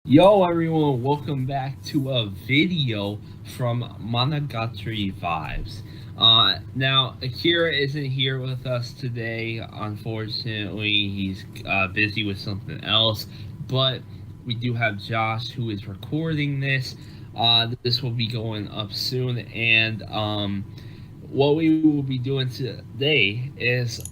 Yo everyone, welcome back to a video from Monogatari Vibes. Now Akira isn't here with us today. Unfortunately, he's busy with something else. But we do have Josh who is recording this. This will be going up soon, and what we will be doing today is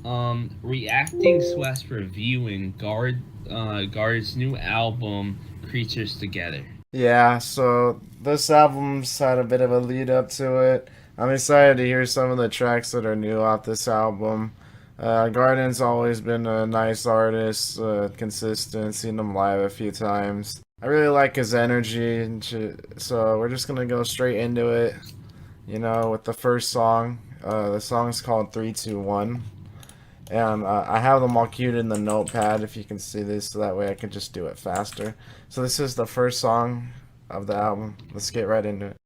reacting slash reviewing Guard's new album Creatures Together. Yeah, so this album's had a bit of a lead up to it. I'm excited to hear some of the tracks that are new off this album. Guardin's always been a nice artist, consistent, seen him live a few times. I really like his energy, and so we're just gonna go straight into it, with the first song. The song's called 321. And I have them all queued in the notepad if you can see this, so that way I can just do it faster. So this is the first song of the album. Let's get right into it.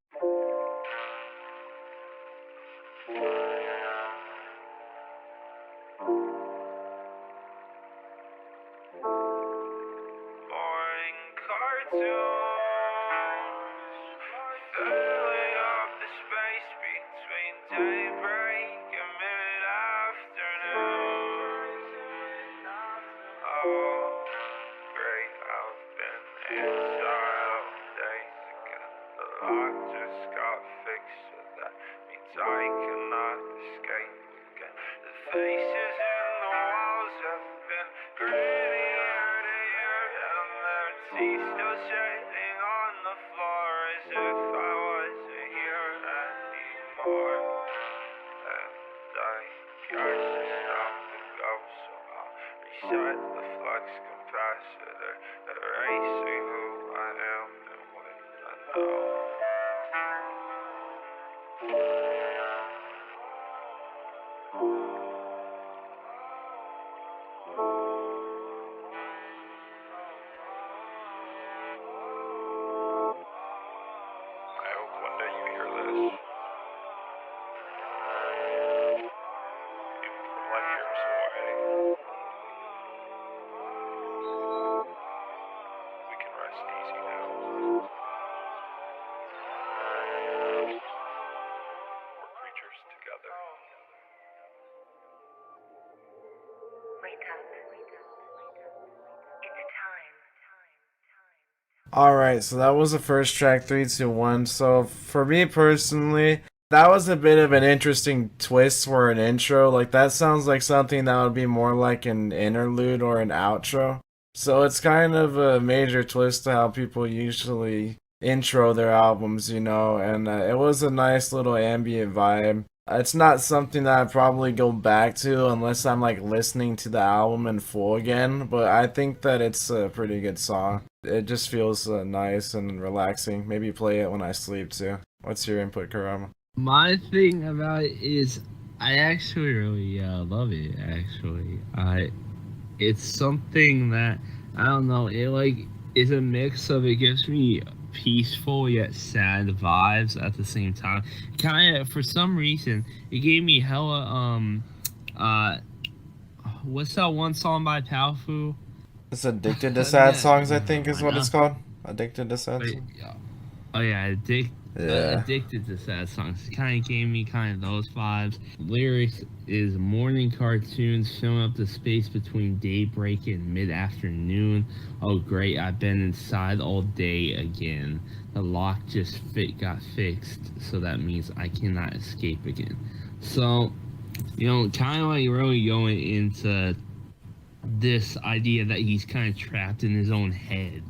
Boring cartoons filling up the space between daybreak and mid-afternoon. Oh, great, I've been inside all day again. The lock just got fixed, so that means I cannot escape again. The faces in the walls have been grittier to year, and their teeth still shedding on the floor as if I wasn't here anymore. And I guess it's time to go, so I'll reset the flux capacitor, erasing who I am and what I know. I hope one day you hear this, even from light years away. We can rest easy now. We're creatures together. Wake up. It's time. Alright, so that was the first track, 321. So for me personally, that was a bit of an interesting twist for an intro. Like, that sounds like something that would be more like an interlude or an outro. So it's kind of a major twist to how people usually intro their albums, and it was a nice little ambient vibe. It's not something that I'd probably go back to unless I'm like listening to the album in full again, but I think that it's a pretty good song. It just feels nice and relaxing. Maybe play it when I sleep too. What's your input, Kurama? My thing about it is, I actually really love it. Actually, it's something that I don't know. It like is a mix of, it gives me peaceful yet sad vibes at the same time. Kind of, for some reason, it gave me hella uh what's that one song by Palfu? It's Addicted to Sad Songs, I think is what Nah. it's called. Addicted to Sad Wait, Songs? oh yeah, Yeah. addicted to sad songs. Kind of gave me kind of those vibes. Lyrics is morning cartoons filling up the space between daybreak and mid-afternoon. Oh great, I've been inside all day again. The lock just got fixed, so that means I cannot escape again. So, kind of like really going into this idea that he's kind of trapped in his own head,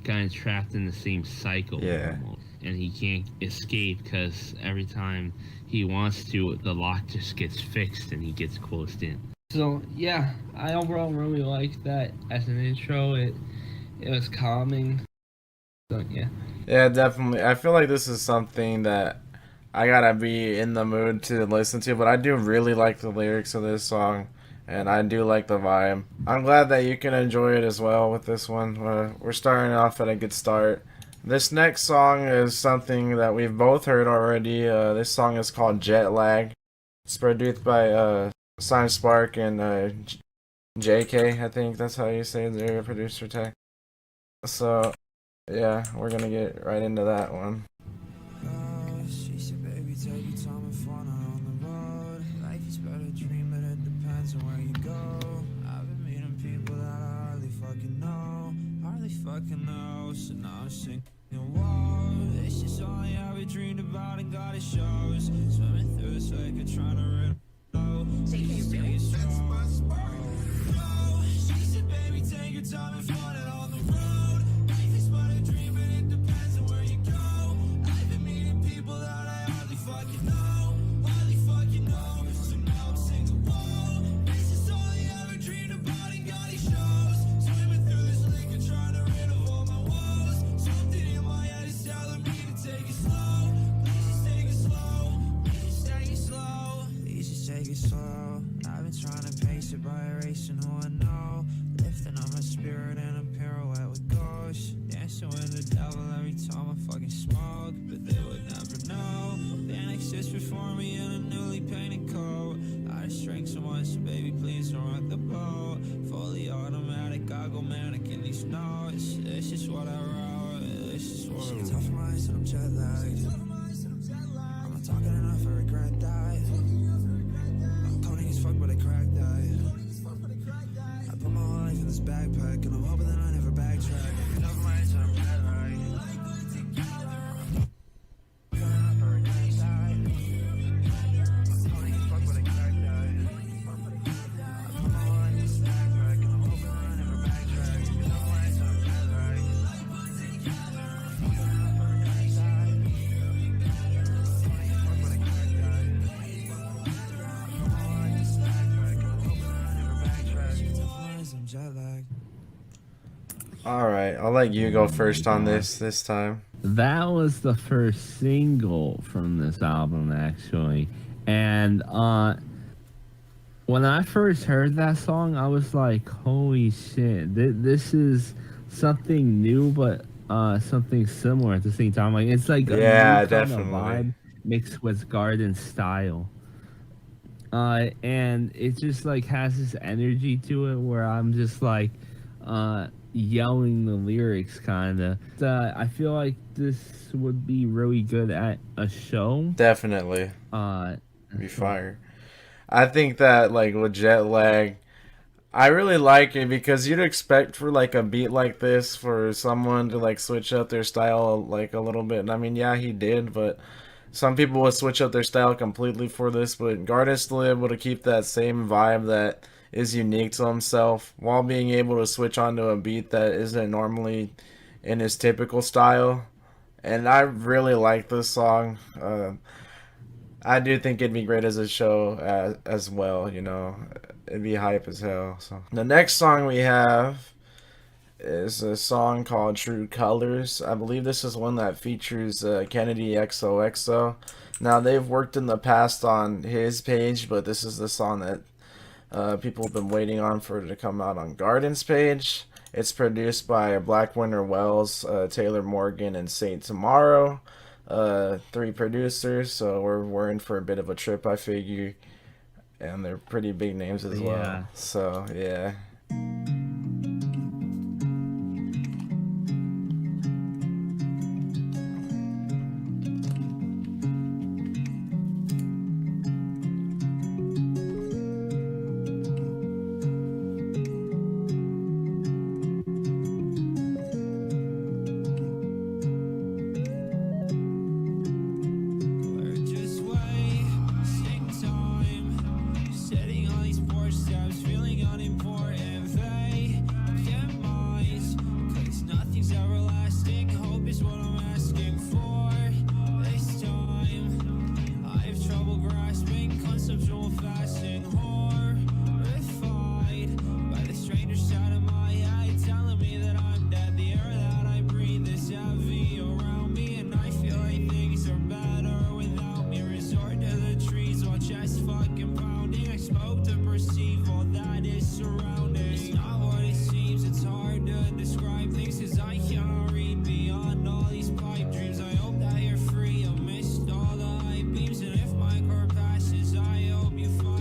kind of trapped in the same cycle Yeah. almost, and he can't escape because every time he wants to, the lock just gets fixed and he gets closed in. So yeah, I overall really like that as an intro. It was calming. So yeah. Yeah, definitely. I feel like this is something that I gotta be in the mood to listen to, but I do really like the lyrics of this song, and I do like the vibe. I'm glad that you can enjoy it as well with this one. We're starting off at a good start. This next song is something that we've both heard already. This song is called Jetlag. It's produced by Sign Spark and JK, I think that's how you say their producer tag. So Yeah, we're gonna get right into that one. She said, baby, take your time and fun on the road. Life is but a dream, but it depends on where you go. I've been meeting people that I hardly fucking know, so now I'm singing, whoa. This is all I ever dreamed about and got it shows. Swimming through this lake and trying to rid She said, baby, take your time and fun it on the road. Life is but a dream, but it depends on where you go. I've been meeting people that I hardly fucking know. So now I'm singing, whoa. This is all I ever dreamed about and God, he shows. Swimming through this lake and trying to rid of all my woes. Something in my head is telling me to take it slow. Please just take it slow. Please just take it slow. Please just take it slow. I've been trying to pace it by erasing who I know. Lifting up my spirit in a pirouette with ghosts. Dancing with the devil every time I fucking smoke. But they would never know. Panic sits before me in a newly painted coat. I just drank so much, so baby, please don't rock the boat. Fully automatic, I go manic in these notes. This is what I wrote. This is what I wrote. Tough minds and I'm jet lagged. I'm not talking enough, I regret that. I'm coding as fuck, but I cracked that. I put my whole life in this backpack, and I'm hoping that I never backtrack. Tough minds and I'm jet lagged. Alright, I'll let you go first on this time. That was the first single from this album, actually. And when I first heard that song, I was like, holy shit, this is something new, but something similar at the same time. Like, it's like a new kind of vibe mixed with Guardin style. And it just like has this energy to it where I'm just like yelling the lyrics kind of. I feel like this would be really good at a show. Definitely. Be fire. I think that like with jet lag, I really like it because you'd expect for like a beat like this for someone to like switch up their style like a little bit. And I mean, yeah, he did, but some people would switch up their style completely for this. But Guardin's still able to keep that same vibe that is unique to himself while being able to switch onto a beat that isn't normally in his typical style. And I really like this song. I do think it'd be great as a show as well, you know. It'd be hype as hell. So the next song we have is a song called True Colors. I believe this is one that features kennedyxoxo. Now, they've worked in the past on his page, but this is the song that people have been waiting on for it to come out on Guardin's page. It's produced by Black Winter Wells, Taylor Morgan, and Saint Tomorrow. 3 producers, so we're in for a bit of a trip, I figure. And they're pretty big names as well. So, yeah. All the hype beams, and if my car passes, I hope you find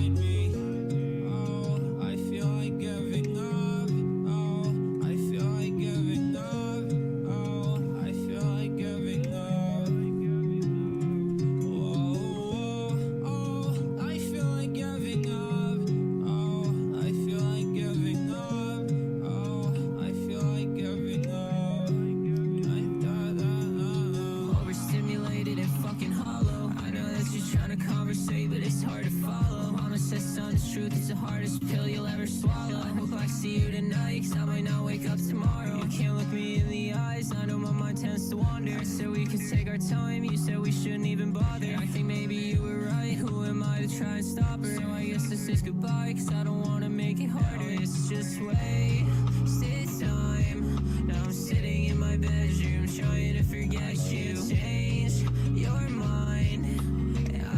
truth, it's the hardest pill you'll ever swallow. I hope I see you tonight, 'cause I might not wake up tomorrow. You can't look me in the eyes, I know my mind tends to wander. I said we could take our time, you said we shouldn't even bother. I think maybe you were right, who am I to try and stop her? So I guess this is goodbye, 'cause I don't wanna make it harder. It's just wasted time. Now I'm sitting in my bedroom trying to forget you. Change your mind.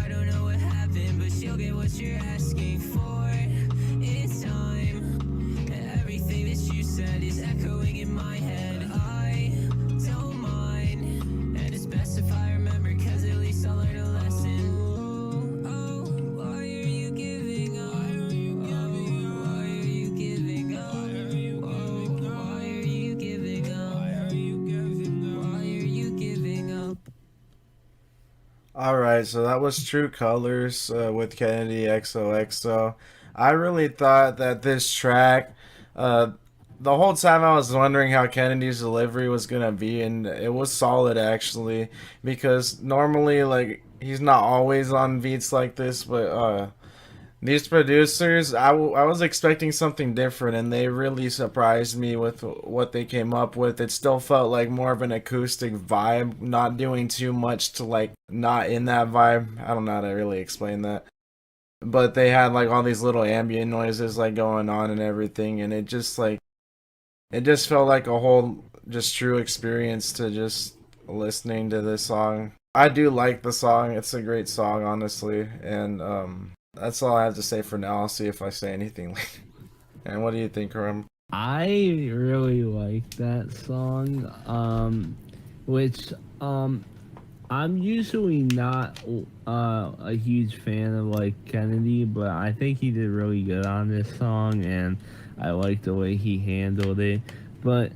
I don't know what happened, but you'll get what you're asking for in time. Everything that you said is echoing in my head. I don't mind, and it's best if I remember, 'cause at least I'll learn a lesson. Oh, why are you giving up? Why are you giving up? Why are you giving up? Why are you giving up? Why are you giving up? Why are you giving up? Why are you giving up? Alright, so that was True Colors with Kennedy XOXO. I really thought that this track, the whole time I was wondering how Kennedy's delivery was gonna be, and it was solid actually, because normally, like, he's not always on beats like this, but these producers, I was expecting something different, and they really surprised me with what they came up with. It still felt like more of an acoustic vibe, not doing too much to, like, not in that vibe. I don't know how to really explain that. But they had, like, all these little ambient noises, like, going on and everything, and it just, like, it just felt like a whole, just true experience to just listening to this song. I do like the song. It's a great song, honestly, and, that's all I have to say for now. I'll see if I say anything later. And what do you think, Karam? I really like that song, which I'm usually not a huge fan of, like, Kennedy, but I think he did really good on this song, and I like the way he handled it. But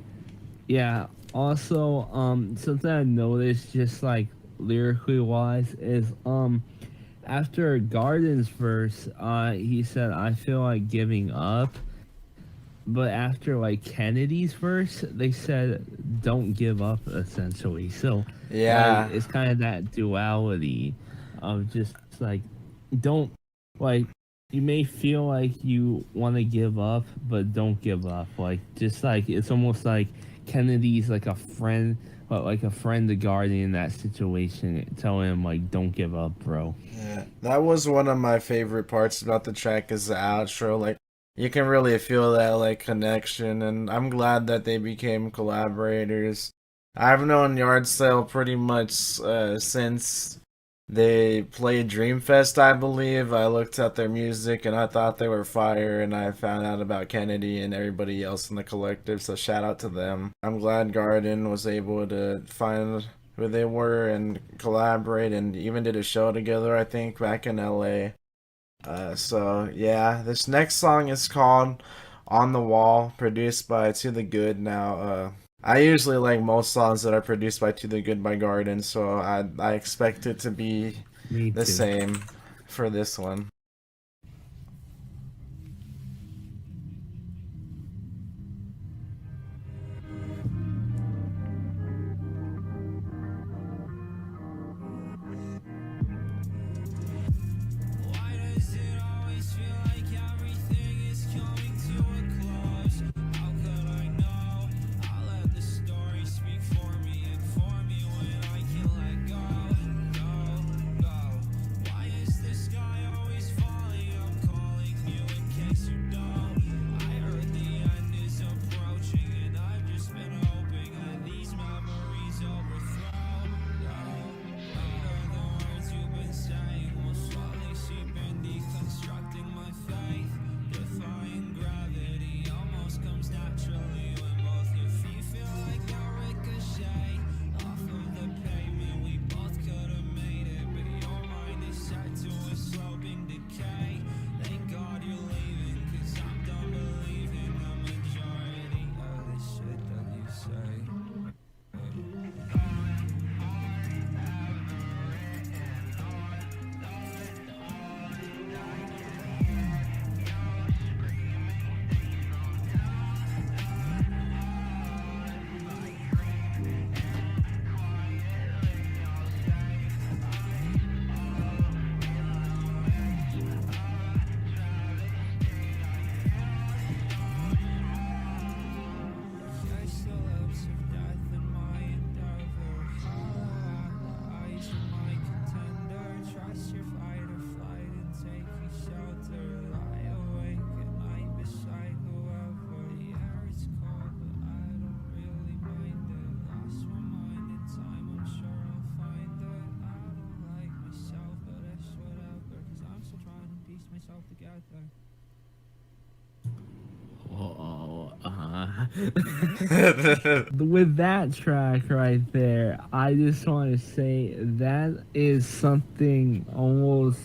yeah, also something I noticed, just like lyrically wise, is after Guardin's verse, he said, "I feel like giving up." But after, like, Kennedy's verse, they said, "Don't give up," essentially. So Yeah. like, it's kind of that duality of just like, don't, like, you may feel like you want to give up, but don't give up. Like, just like, it's almost like Kennedy's like a friend, but like a friend to Guardin in that situation, telling him, like, don't give up, bro. Yeah, that was one of my favorite parts about the track is the outro. Like, you can really feel that, like, connection, and I'm glad that they became collaborators. I've known Yard Sale pretty much since they played Dreamfest, I believe. I looked at their music and I thought they were fire, and I found out about Kennedy and everybody else in the collective, so shout out to them. I'm glad Guardin was able to find who they were and collaborate, and even did a show together, I think, back in LA. So yeah, this next song is called On the Wall, produced by To The Good. Now, I usually like most songs that are produced by To The Good by Guardin, so I expect it to be Me the too. same for this one. Why does it always feel like everything is coming to a close? How could I know? I'll let the story speak for me and for me when I can let go. Why is this guy always Oh, with that track right there, I just want to say that is something almost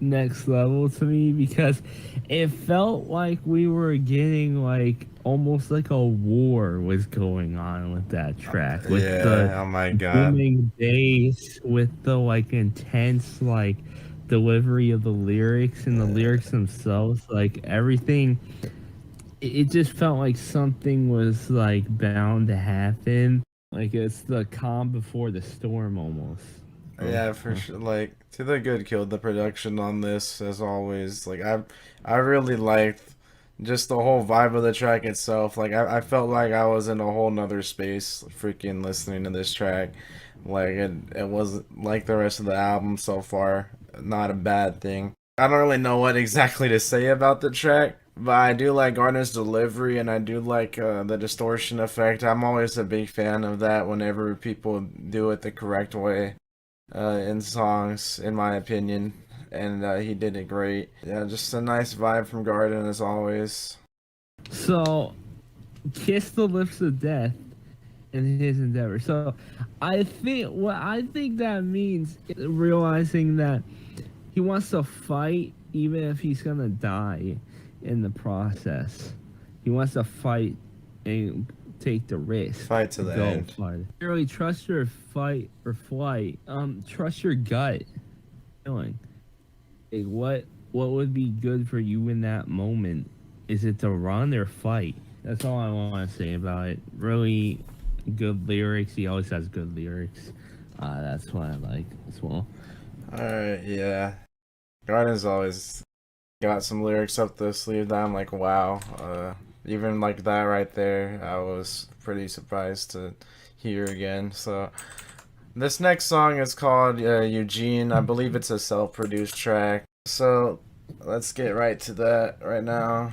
next level to me, because it felt like we were getting like almost like a war was going on with that track, with the oh my god. booming bass, with the like intense like delivery of the lyrics and the lyrics themselves, like everything. It just felt like something was like bound to happen. Like it's the calm before the storm almost. Yeah, for sure. Like, to the good killed the production on this as always. Like, I really liked just the whole vibe of the track itself. Like, I felt like I was in a whole nother space freaking listening to this track. Like, it was like the rest of the album so far. Not a bad thing. I don't really know what exactly to say about the track, but I do like Gardner's delivery, and I do like the distortion effect. I'm always a big fan of that whenever people do it the correct way in songs, in my opinion. And he did it great. Yeah, just a nice vibe from Guardin as always. So, kiss the lips of death in his endeavor. So, I think that means is realizing that he wants to fight even if he's gonna die in the process. He wants to fight and take the risk. Fight to the end. Fight. Really trust your fight or flight. Trust your gut feeling. Like what would be good for you in that moment? Is it to run or fight? That's all I want to say about it. Really good lyrics. He always has good lyrics. That's what I like as well. Alright, yeah. Guardin's always got some lyrics up the sleeve that I'm like, wow. Even like that right there, I was pretty surprised to hear again. So, this next song is called Eugene. I believe it's a self-produced track. So, let's get right to that right now.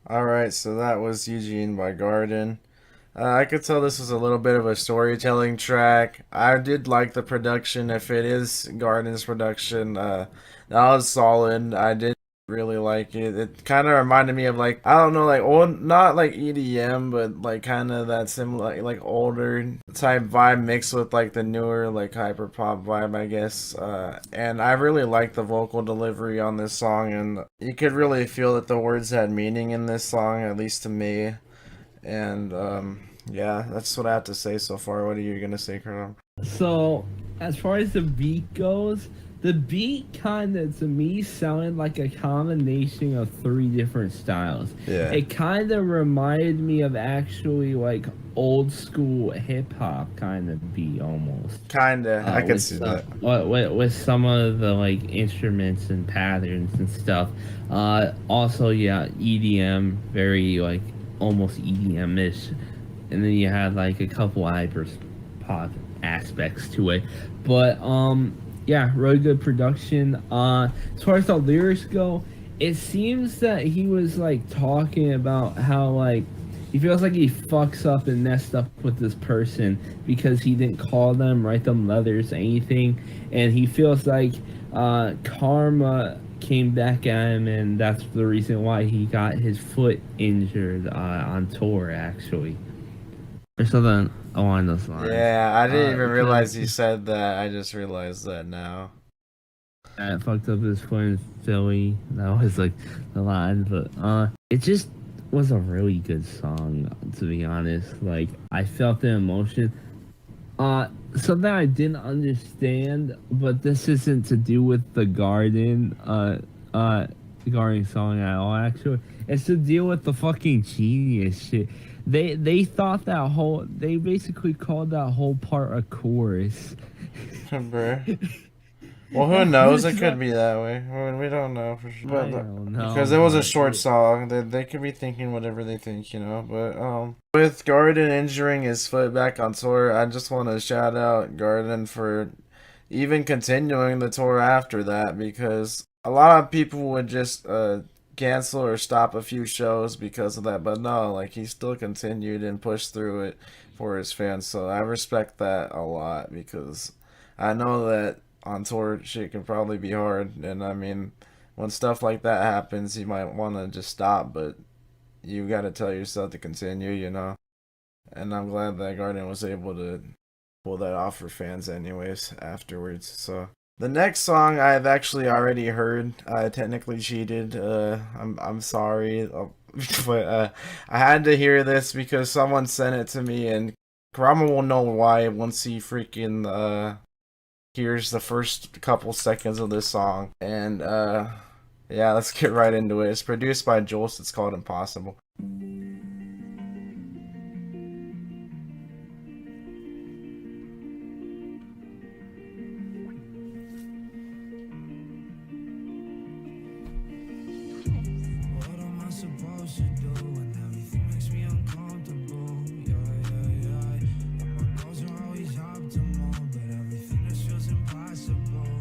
Alright, so that was Eugene by Guardin. I could tell this was a little bit of a storytelling track. I did like the production. If it is Guardin's production, that was solid. I did really like it. It kind of reminded me of like, I don't know, like old, not like EDM, but like kind of that similar, like older type vibe mixed with like the newer like hyper pop vibe, I guess. And I really like the vocal delivery on this song, and you could really feel that the words had meaning in this song, at least to me. And yeah, that's what I have to say so far. What are you gonna say, Kurama? So, as far as the beat goes, the beat kind of, to me, sounded like a combination of 3 different styles. Yeah. It kind of reminded me of actually, like, old school hip-hop kind of beat, almost. Kinda. I can see that. With some of the, like, instruments and patterns and stuff. Also, yeah, EDM, very, like, almost EDM-ish and then you had like a couple hyper pop aspects to it. But yeah, really good production. As far as the lyrics go, it seems that he was like talking about how like he feels like he fucks up and messed up with this person because he didn't call them, write them letters, anything, and he feels like karma came back at him, and that's the reason why he got his foot injured on tour, actually, or something along those lines. Yeah, I didn't even realize he said that. I just realized that now. It fucked up his foot in Philly. That was like the line, but it just was a really good song, to be honest. Like, I felt the emotion. Something I didn't understand, but this isn't to do with the Guardin song at all, actually. It's to deal with the fucking genius shit. They thought that whole, they basically called that whole part a chorus. Bruh. Well, who knows? It could be that way. I mean, we don't know for sure. I don't know, because it was a but short song. They could be thinking whatever they think, you know. But with Guardin injuring his foot back on tour, I just want to shout out Guardin for even continuing the tour after that, because a lot of people would just cancel or stop a few shows because of that. But no, like, he still continued and pushed through it for his fans. So I respect that a lot, because I know that on tour shit can probably be hard, and I mean, when stuff like that happens, you might want to just stop, but you got to tell yourself to continue, you know. And I'm glad that Guardin was able to pull that off for fans anyways afterwards. So the next song I've actually already heard. I technically cheated. I'm sorry, but I had to hear this because someone sent it to me, and Kurama will know why once he freaking here's the first couple seconds of this song. And yeah, let's get right into it. It's produced by Josh. It's called Impossible. What am I supposed to do when everything makes me uncomfortable? Yeah. And my goals are always optimal, but everything just feels impossible.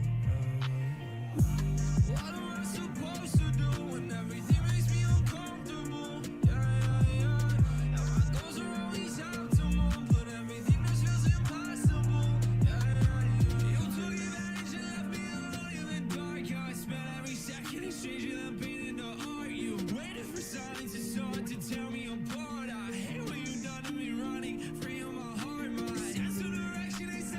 What am I supposed to do when everything makes me uncomfortable? Yeah. And my goals are always optimal, but everything just feels impossible. Yeah. You took advantage and left me alone in the dark. I spent every second exchanging that pain into art. You waited for silence and sought to tear me apart. I hate what you done to me, running free on my heart. My sense of direction is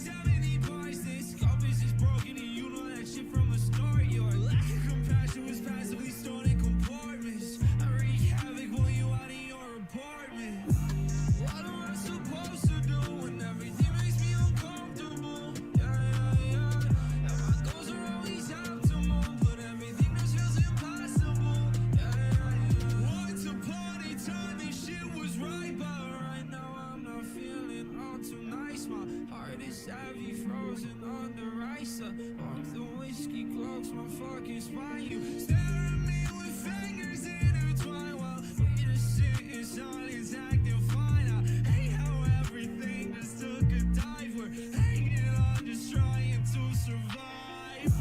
70 parts. This compass is broken and you know that shit from the start. Your lack of compassion was passively stored in compartments. I wreak havoc while you out in your apartment. What am I supposed to do when everything makes me uncomfortable? Yeah. And my goals are always optimal, but everything just feels impossible. Yeah. Once upon a time this shit was right, but right now I'm not feeling all too nice. My heart is heavy, frozen under ice. The whiskey cloaks my fucking spine. You stare at me with fingers intertwined while we just sit in silence, acting fine. I hate how everything just took a dive. We're hanging on, just trying to survive.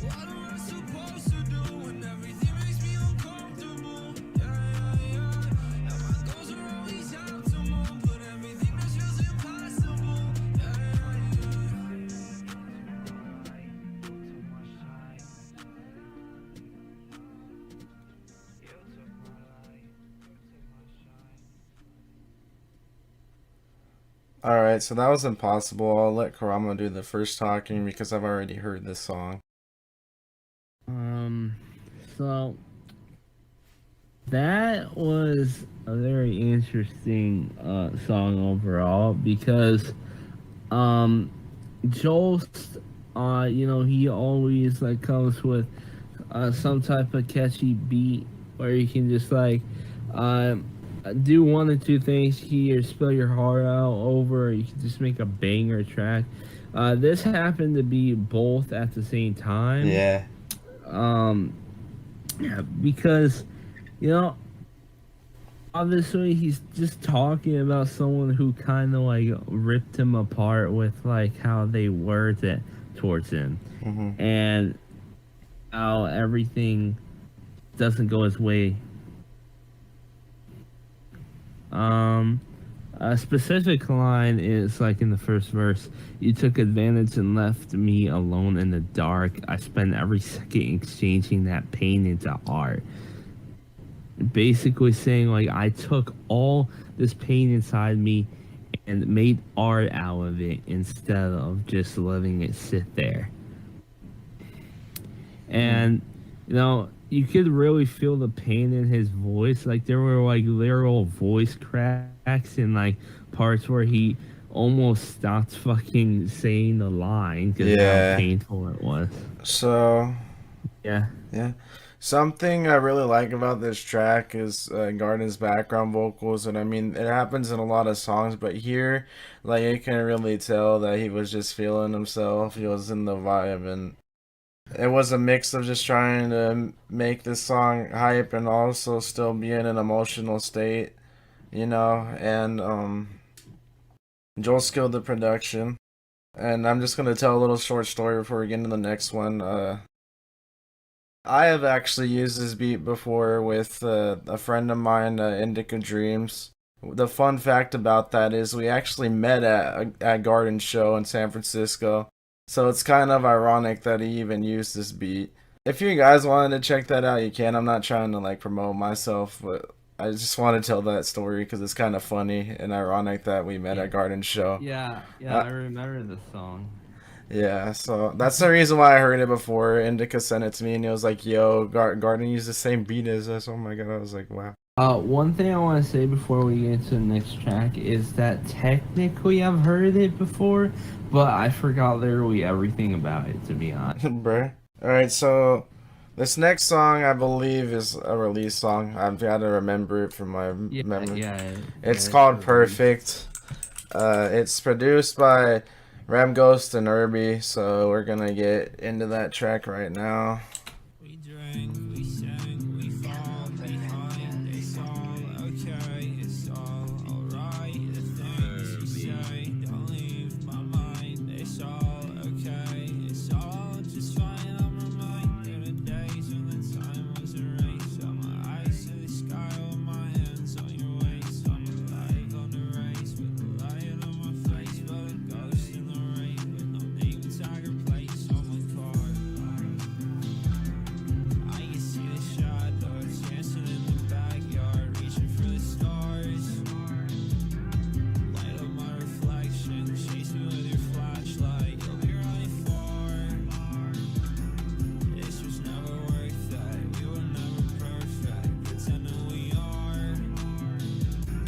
What am I supposed to do when everything makes me uncomfortable? Yeah. And my goals are always optimal, but everything just feels impossible. Alright, so that was Impossible. I'll let Kurama do the first talking because I've already heard this song. So that was a very interesting song overall, because Joel, you know, he always like comes with some type of catchy beat where you can just like do one or two things here, spill your heart out over, or you can just make a banger track. This happened to be both at the same time. Yeah. Yeah, because, you know, obviously he's just talking about someone who kind of like ripped him apart with like how they worded it towards him, and how everything doesn't go his way. A specific line is like in the first verse: "You took advantage and left me alone in the dark. I spent every second exchanging that pain into art." Basically saying like I took all this pain inside me and made art out of it instead of just letting it sit there. And you know, you could really feel the pain in his voice. Like there were like literal voice cracks and like parts where he almost stopped fucking saying the line because of how painful it was. So Yeah. something I really like about this track is Guardin's background vocals, and I mean it happens in a lot of songs, but here, like you can really tell that he was just feeling himself. He was in the vibe, and it was a mix of just trying to make this song hype and also still be in an emotional state, you know. And Joel skilled the production, and I'm just gonna tell a little short story before we get into the next one. I have actually used this beat before with a friend of mine, Indica Dreams. The fun fact about that is we actually met at Guardin's show in San Francisco, so it's kind of ironic that he even used this beat. If you guys wanted to check that out, you can. I'm not trying to like promote myself, but I just want to tell that story because it's kind of funny and ironic that we met at Guardin's show. Yeah, I remember the song. Yeah, so that's the reason why I heard it before. Indica sent it to me, and it was like, "Yo, Guardin used the same beat as us." Oh my god, I was like, "Wow." One thing I want to say before we get into the next track is that technically I've heard it before, but I forgot literally everything about it, to be honest. Bruh. Alright, so this next song I believe is a release song. I've got to remember it from my memory. It's called Perfect. It's produced by Ram Ghost and Irby, so we're gonna get into that track right now. We drink, we sing, we fall behind. It's all okay, it's all alright. The things you say don't leave my mind. It's all okay, it's all just fine. I'm reminded of days when the time was erased. On my eyes to the sky with my hands on your waist. I'm alive on the race with the light on my face, but a ghost in the rain with no name tag or place on my car. I can see the shadows dancing in the backyard, reaching for the stars. Light up my reflection, chase me with your flashlight. You'll be running far. This was never worth it. We were never perfect, pretending we are.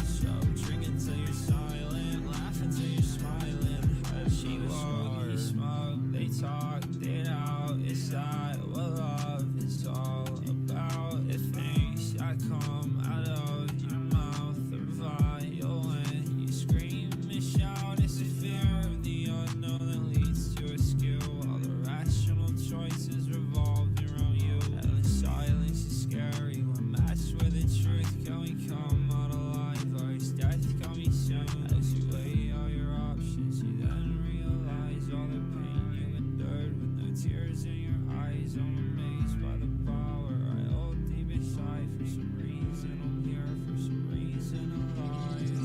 So drink until you're silent, laugh until you're smiling. She walked, he smoked, they talked it out. Is that what love is all about? If things that come out of your mouth are violent, you scream and shout. It's the fear of the unknown that leads to a skill. All the rational choices revolve around you, and the silence is scary when matched with the truth. Can we come out alive, or is death coming soon? As you weigh all your options, you then realize all the pain you endured with no tears in your eyes. I'm amazed by the power I hold deep inside. For some reason I'm here, for some reason alive.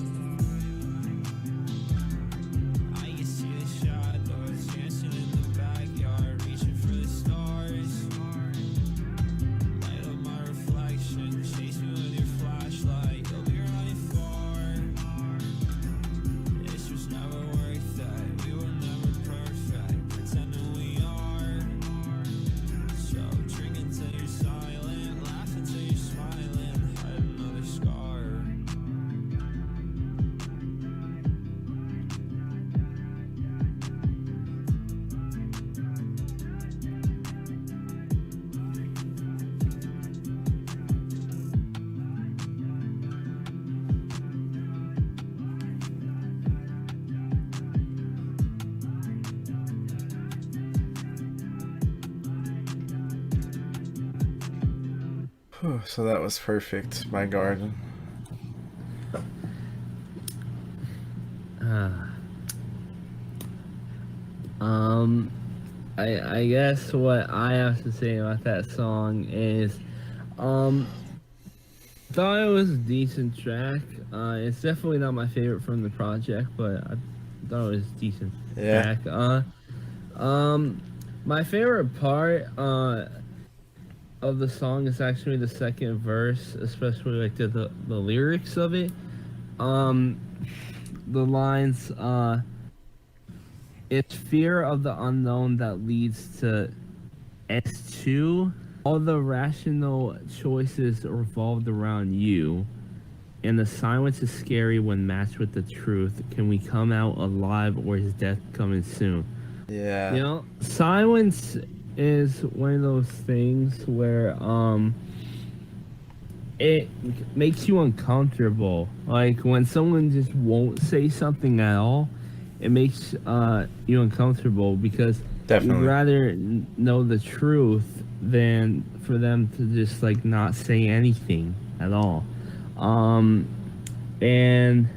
I can see the shadows dancing in the backyard, reaching for the stars. Light up my reflection, chase me with your flashlight. You'll be running far. This was never worth it. We were never perfect, pretending we are. So drink until you're silent, laugh until you're smiling. Hide another scar. Whew, so that was Perfect by Guardin. um, I guess what I have to say about that song is, um, thought it was a decent track. It's definitely not my favorite from the project, but I thought it was a decent Yeah. track. My favorite part of the song is actually the second verse, especially like the lyrics of it. Um, the lines, it's fear of the unknown that leads to S2. All the rational choices revolved around you, and the silence is scary when matched with the truth. Can we come out alive, or is death coming soon? Yeah. You know, silence is one of those things where it makes you uncomfortable. Like when someone just won't say something at all, it makes you uncomfortable because Definitely. you'd rather know the truth than for them to just like not say anything at all. And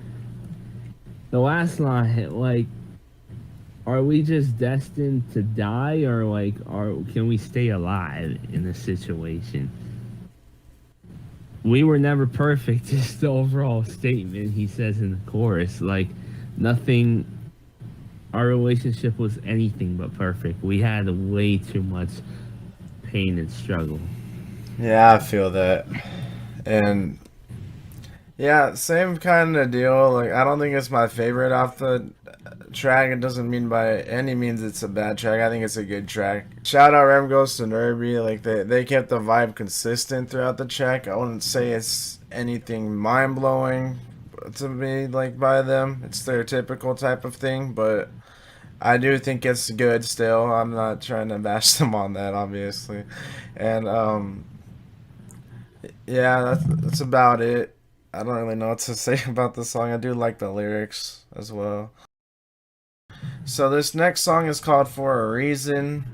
the last line, like, are we just destined to die, or like, can we stay alive in this situation? We were never perfect. Just the overall statement he says in the chorus, like, nothing. Our relationship was anything but perfect. We had way too much pain and struggle. Yeah, I feel that. And yeah, same kind of deal. Like, I don't think it's my favorite off the track. It doesn't mean by any means it's a bad track. I think it's a good track. Shout out Rem Goes to Nerby. Like, they kept the vibe consistent throughout the track. I wouldn't say it's anything mind blowing to me, like, by them. It's their typical type of thing, but I do think it's good still. I'm not trying to bash them on that, obviously. And yeah, that's about it. I don't really know what to say about the song. I do like the lyrics as well. So this next song is called For a Reason.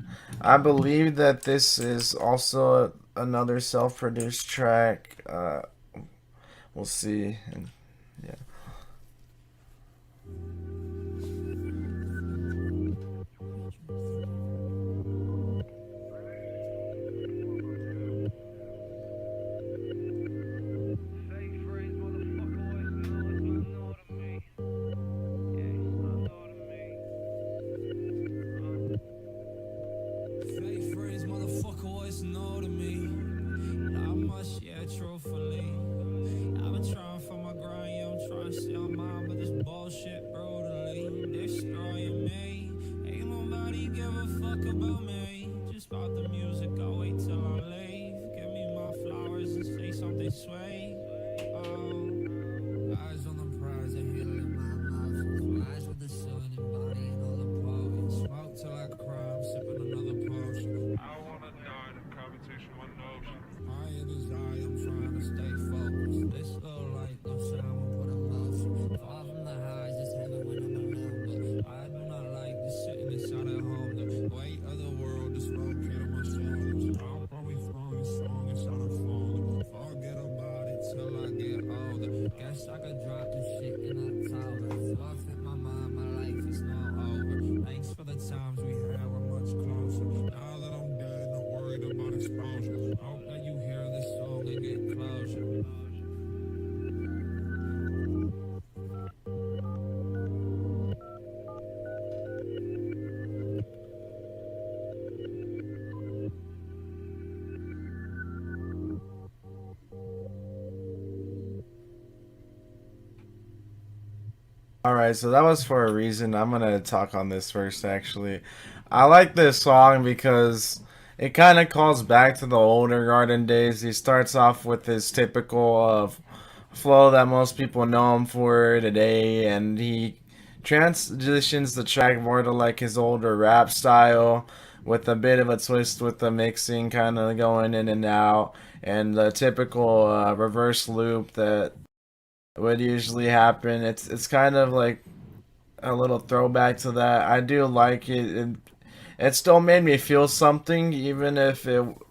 I believe that this is also another self-produced track. We'll see. And yeah. Fake friends, motherfucker, always know to me. Not much, yeah, truthfully. I've been trying for my grind, yeah, I'm trying to stay on mine, but this bullshit brutally destroying me. Ain't nobody give a fuck about me. Just about the music, I'll wait till I leave. Give me my flowers and say something sweet. Eyes on the prize, I hear it in my mouth. Flies with the sun and body and all the poets. Smoke till I cry, I'm sipping another potion. I wanna die in competition with notion. Higher desire, I'm trying to stay focused. This little light, no sound, we put in motion. Far from the highs, it's heaven when I'm alone. But I do not like just sitting inside at home. The weight of the world, this road kid on my shoulders. I'm probably flowing strong inside a phone. Forget about it till I get older. Guess I could drop this shit in October. Fluff in my mind, my life is not over. Thanks for the times we had, we're much closer. Now that I'm dead, not worried about exposure. Hope that you hear this song and get closure. Alright, so that was For a Reason. I'm gonna talk on this first, actually. I like this song because it kind of calls back to the older Guardin days. He starts off with his typical flow that most people know him for today, and he transitions the track more to like his older rap style with a bit of a twist with the mixing kind of going in and out, and the typical reverse loop that would usually happen. It's kind of like a little throwback to that. I do like it. It still made me feel something, even if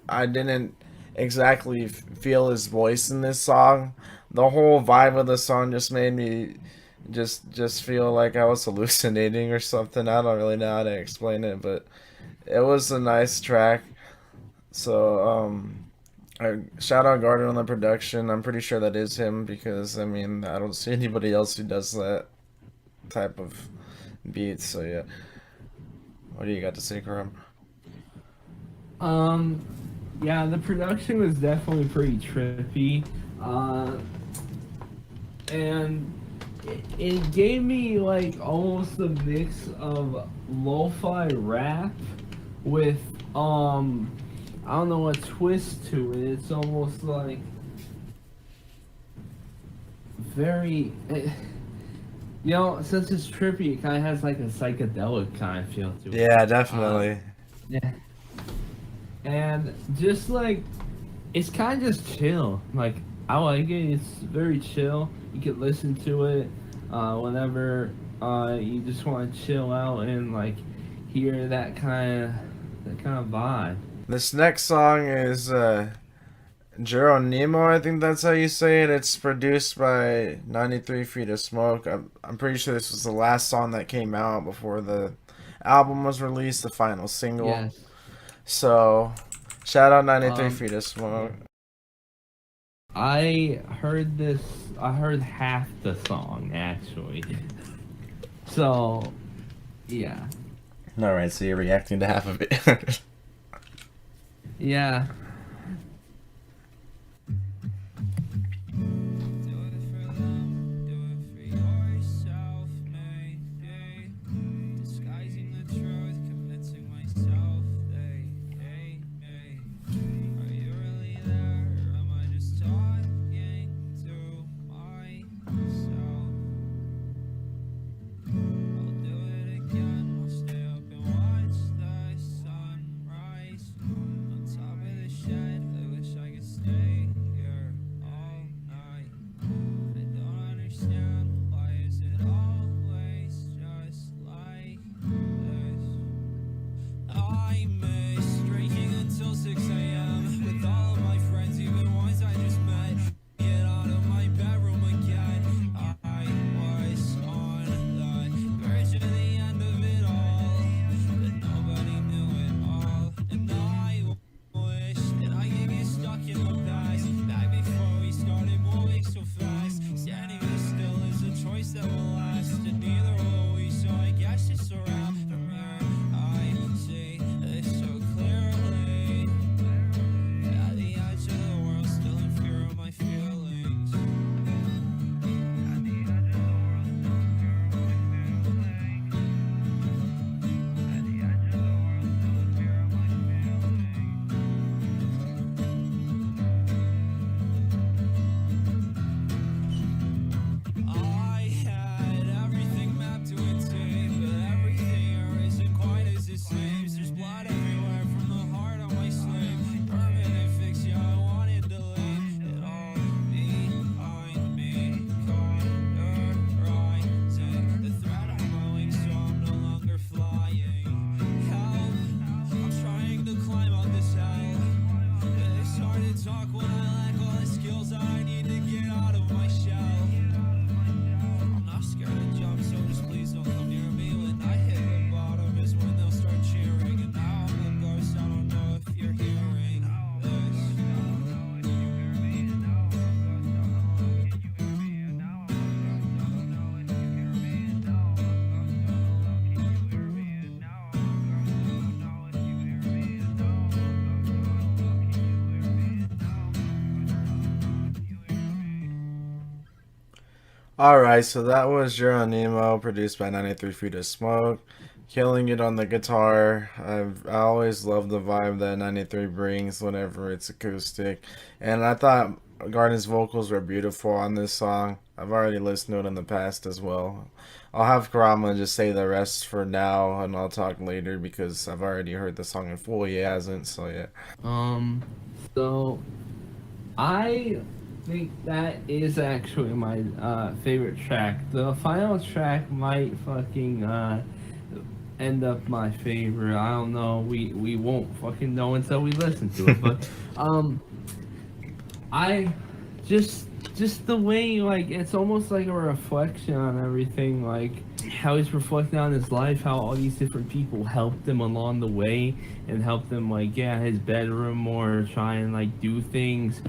I didn't exactly feel his voice in this song. The whole vibe of the song just made me just feel like I was hallucinating or something. I don't really know how to explain it, but it was a nice track. So shout out Guardin on the production. I'm pretty sure that is him because I mean I don't see anybody else who does that type of beats. So yeah, what do you got to say, Karam? Yeah, the production was definitely pretty trippy. And it gave me like almost a mix of lo-fi rap with I don't know, a twist to it. It's almost like very you know, since it's trippy, it kind of has like a psychedelic kind of feel to it. Yeah, definitely. Yeah. And just like, it's kind of just chill. Like, I like it. It's very chill. You can listen to it whenever you just want to chill out and like hear that kind of vibe. This next song is Geronimo, I think that's how you say it. It's produced by 93 Feet of Smoke. I'm pretty sure this was the last song that came out before the album was released, the final single. Yes. So, shout out 93 Feet of Smoke. I heard half the song actually. So, yeah. Alright, so you're reacting to half of it. Yeah. Alright, so that was Geronimo, produced by 93 Feet of Smoke. Killing it on the guitar. I always love the vibe that 93 brings whenever it's acoustic. And I thought Guardin's vocals were beautiful on this song. I've already listened to it in the past as well. I'll have Kurama just say the rest for now, and I'll talk later because I've already heard the song in full. He hasn't, so yeah. So I think that is actually my favorite track. The final track might fucking end up my favorite. I don't know. We won't fucking know until we listen to it. But I just just the way, like, it's almost like a reflection on everything, like how he's reflecting on his life, how all these different people helped him along the way and helped him, like, get out of his bedroom or try and, like, do things.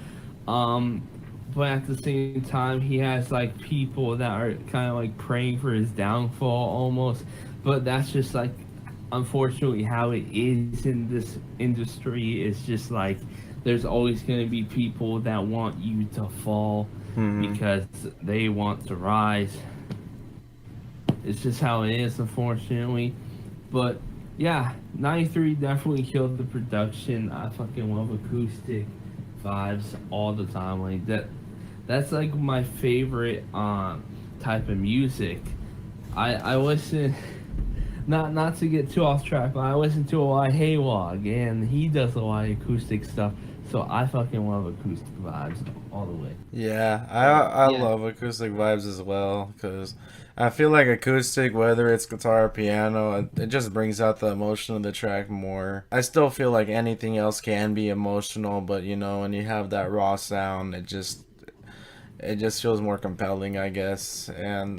But at the same time, he has, like, people that are kind of, like, praying for his downfall almost. But that's just, like, unfortunately how it is in this industry. It's just, like, there's always going to be people that want you to fall because they want to rise. It's just how it is, unfortunately. But yeah, 93 definitely killed the production. I fucking love acoustic vibes all the time. Like that's like my favorite type of music. I listen, not to get too off track, but I listen to a lot of Haywog, and he does a lot of acoustic stuff. So I fucking love acoustic vibes all the way. Yeah, I love acoustic vibes as well, because I feel like acoustic, whether it's guitar or piano, it just brings out the emotion of the track more. I still feel like anything else can be emotional, but you know, when you have that raw sound, it just feels more compelling, I guess. And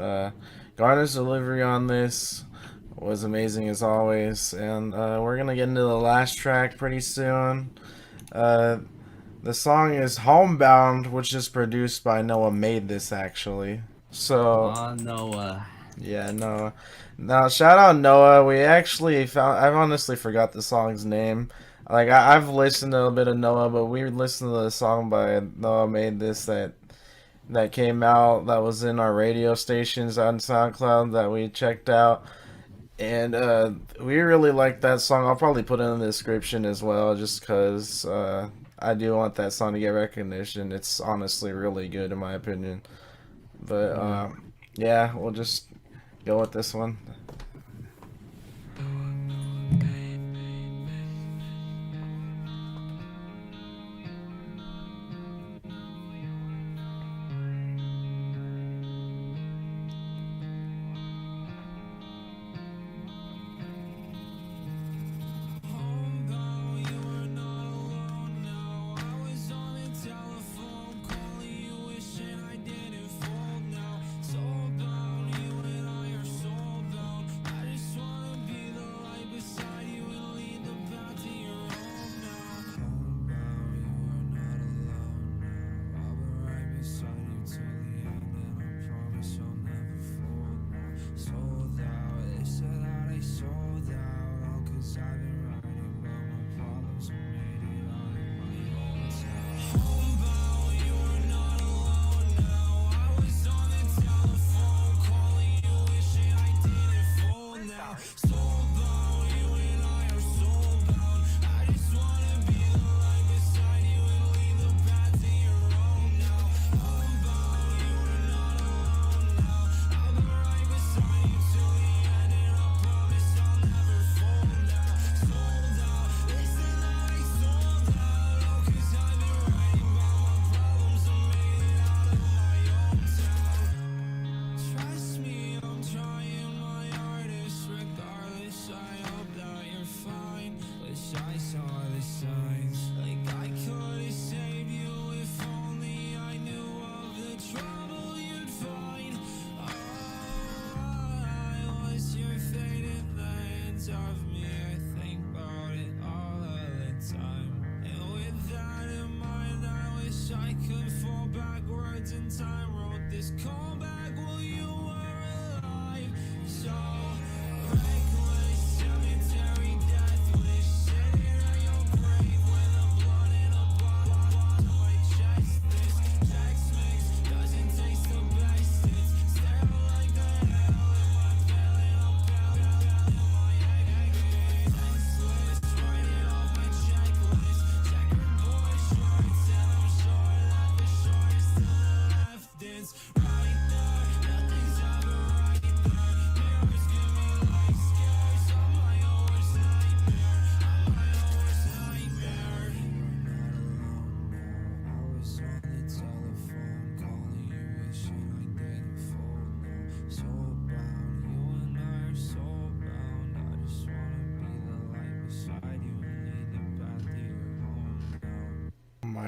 Guardin's delivery on this was amazing as always. And we're gonna get into the last track pretty soon. The song is Homebound, which is produced by Noah Made This, actually. So, Noah. yeah, Noah. Now, shout out Noah. We actually found, I've honestly forgot the song's name. Like, I've listened to a bit of Noah, but we listened to the song by Noah Made This that came out, that was in our radio stations on SoundCloud that we checked out. And we really like that song. I'll probably put it in the description as well, just because I do want that song to get recognition. It's honestly really good in my opinion. But yeah, we'll just go with this one.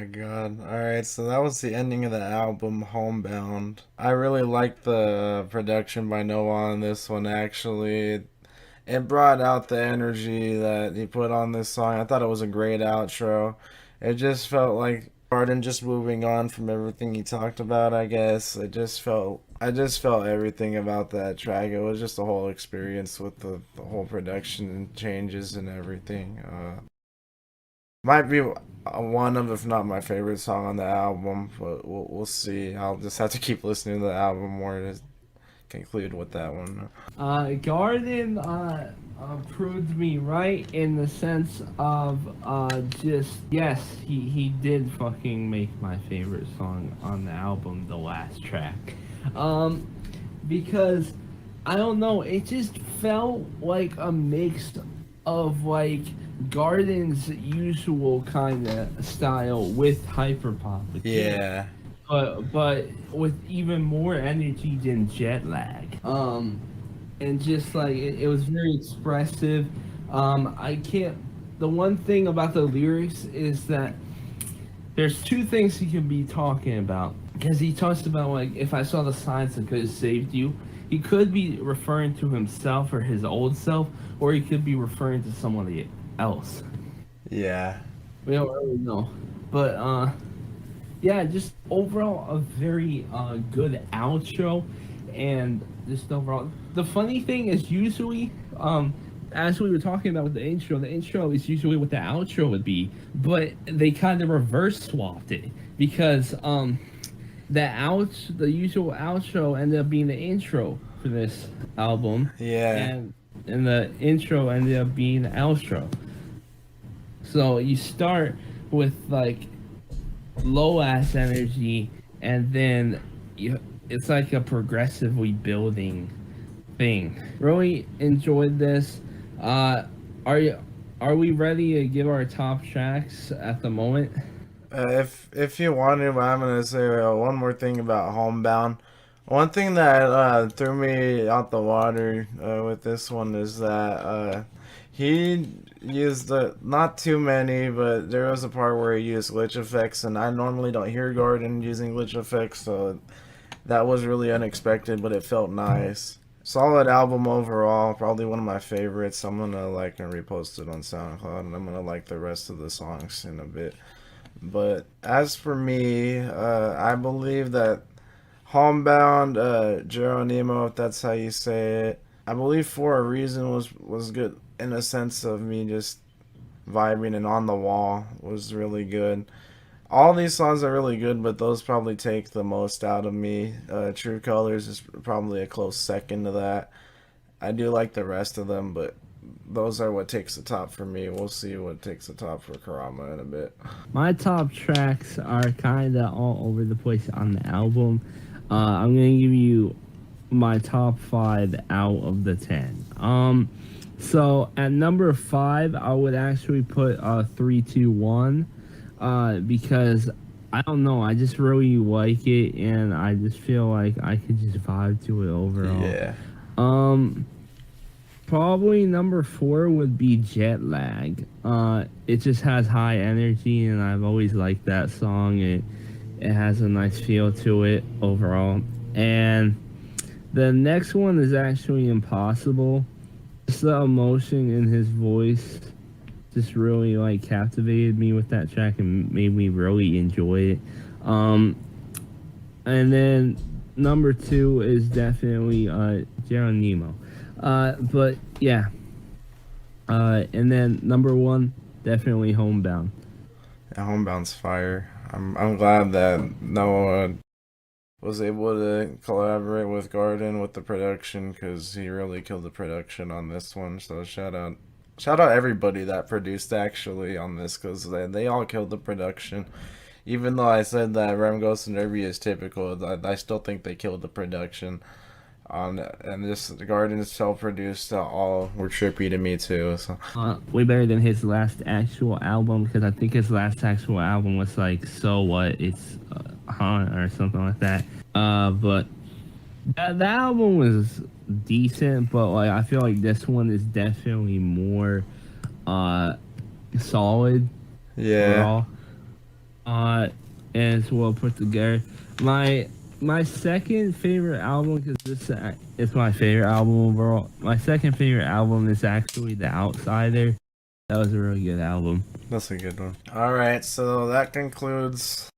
my god. Alright, so that was the ending of the album, Homebound. I really liked the production by Noah on this one, actually. It brought out the energy that he put on this song. I thought it was a great outro. It just felt like Guardin just moving on from everything he talked about, I guess. I just felt everything about that track. It was just a whole experience with the whole production and changes and everything. Might be one of, if not my favorite song on the album, but we'll see. I'll just have to keep listening to the album more to conclude with that one. Guardin proved me right in the sense of just yes, he did fucking make my favorite song on the album, the last track. Because I don't know, it just felt like a mix of like Guardin's usual kind of style with hyperpop. Yeah. But with even more energy than jetlag. And just like it was very expressive. The one thing about the lyrics is that there's two things he could be talking about. Because he talks about like, if I saw the signs that could have saved you. He could be referring to himself or his old self, or he could be referring to somebody else. Yeah. We don't really know. But yeah, just overall a very good outro, and just overall. The funny thing is usually, as we were talking about with the intro is usually what the outro would be, but they kind of reverse swapped it because the usual outro ended up being the intro for this album. Yeah. And the intro ended up being the outro. So you start with like low ass energy, and then it's like a progressively building thing. Really enjoyed this. Are we ready to give our top tracks at the moment? If you want to, I'm gonna say one more thing about Homebound. One thing that threw me out the water with this one is that he used not too many, but there was a part where he used glitch effects, and I normally don't hear Guardin using glitch effects, so that was really unexpected, but it felt nice. Solid album overall, probably one of my favorites. I'm gonna like and repost it on SoundCloud, and I'm gonna like the rest of the songs in a bit. But as for me, I believe that Homebound, Geronimo, if that's how you say it, I believe For a Reason was good in a sense of me just vibing, and On the Wall was really good. All these songs are really good, but those probably take the most out of me. True Colors is probably a close second to that. I do like the rest of them, but those are what takes the top for me. We'll see what takes the top for Kurama in a bit. My top tracks are kind of all over the place on the album. I'm gonna give you my top 5 out of the 10. So at number 5, I would actually put 3-2-1, because I don't know, I just really like it, and I just feel like I could just vibe to it overall. Yeah. Probably number 4 would be Jetlag. It just has high energy, and I've always liked that song. It has a nice feel to it overall. And the next one is actually Impossible. Just the emotion in his voice just really like captivated me with that track and made me really enjoy it. And then number 2 is definitely Geronimo. But yeah. And then number 1, definitely Homebound. Yeah, Homebound's fire. I'm glad that Noah was able to collaborate with Guardin with the production, because he really killed the production on this one. So shout out everybody that produced actually on this, because they all killed the production. Even though I said that Rem Ghost and Derby is typical, I still think they killed the production. And this Guardin self-produced, all were trippy to me too. So way better than his last actual album, because I think his last actual album was like So What, It's or something like that. But that album was decent, but like I feel like this one is definitely more solid. yeah. Overall. and it's well put together. My second favorite album, because this is my favorite album overall. My second favorite album is actually The Outsider. That was a really good album. That's a good one. Alright, so that concludes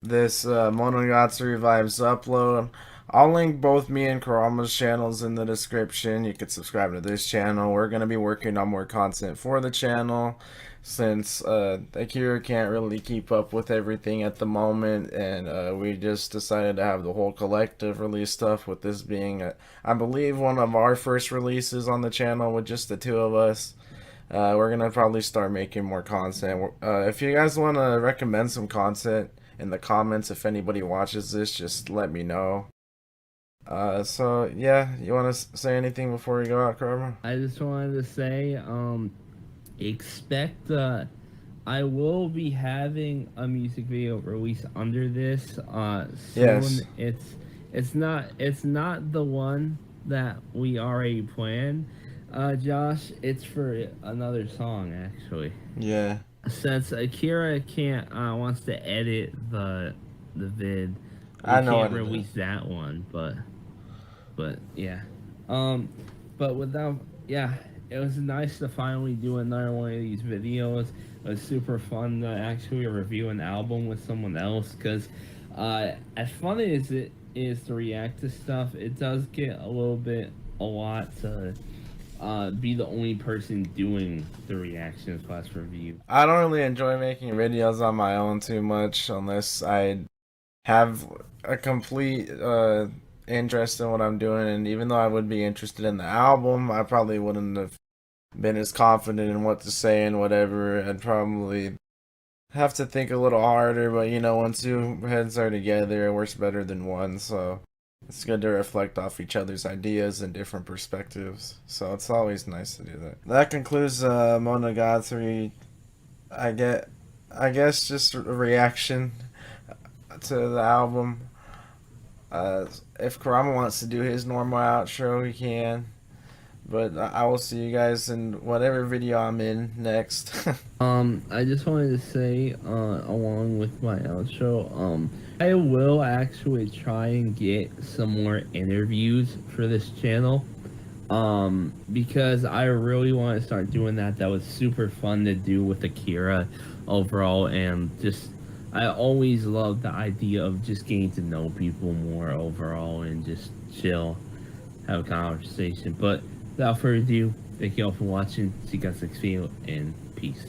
this Monogatari Vibes upload. I'll link both me and Kurama's channels in the description. You can subscribe to this channel. We're going to be working on more content for the channel since Akira can't really keep up with everything at the moment, and we just decided to have the whole collective release stuff, with this being, I believe, one of our first releases on the channel with just the two of us. We're going to probably start making more content. If you guys want to recommend some content in the comments, if anybody watches this, just let me know. So yeah, you want to say anything before we go out, Kurama? I just wanted to say, expect I will be having a music video release under this soon. Yes. It's not the one that we already planned, Josh. It's for another song, actually. Yeah. Since Akira can't wants to edit the vid, we I know can't what it release is. that one, but yeah. But without, yeah, it was nice to finally do another one of these videos. It was super fun to actually review an album with someone else, because as fun as it is to react to stuff, it does get a lot to be the only person doing the reaction / review. I don't really enjoy making videos on my own too much unless I have a complete interest in what I'm doing, and even though I would be interested in the album, I probably wouldn't have been as confident in what to say and whatever. I'd probably have to think a little harder, but you know, when two heads are together, it works better than one, so it's good to reflect off each other's ideas and different perspectives. So it's always nice to do that. That concludes Monogatari. I guess just a reaction to the album. If Kurama wants to do his normal outro, he can. But I will see you guys in whatever video I'm in next. I just wanted to say, along with my outro, I will actually try and get some more interviews for this channel. Because I really want to start doing that. That was super fun to do with Akira overall, and just, I always love the idea of just getting to know people more overall and just chill, have a conversation. But without further ado, thank you all for watching. See you guys next video, and peace.